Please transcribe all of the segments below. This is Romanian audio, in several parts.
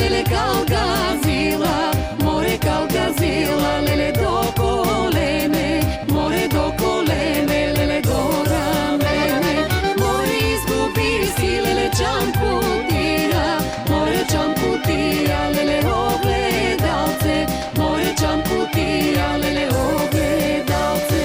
lele Calgazila, more Calgazila, lele do kolene, more do kolene, lele gora mene, more izgubi si, lele čamputira, more čamputira, lele ogledalce, more čamputira, lele ogledalce.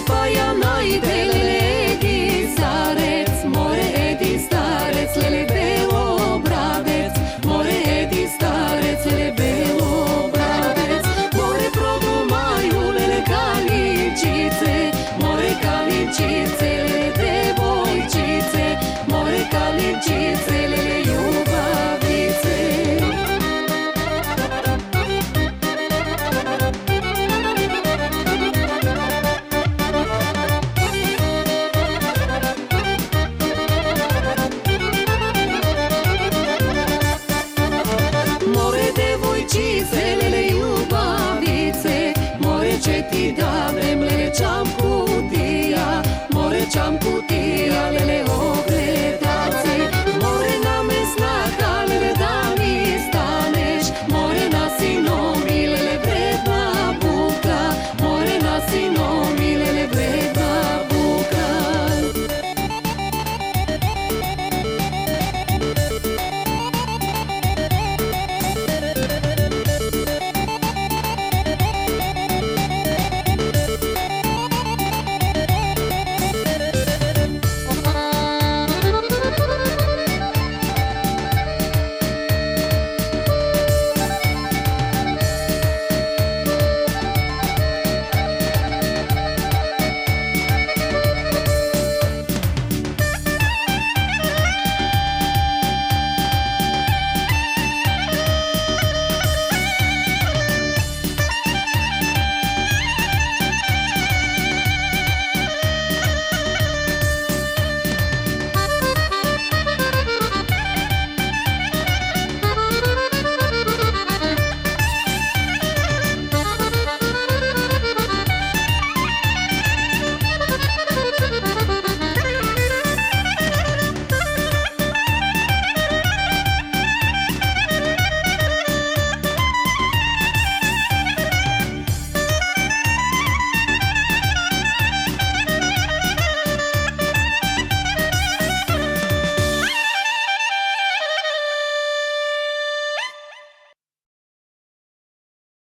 Pa ja najde lele Edi starec, more Edi starec, lele belo bradec, more Edi starec, lele belo bradec, more produmaju lele kalivčice, more kalivčice, lele devojčice, more kalivčice, lele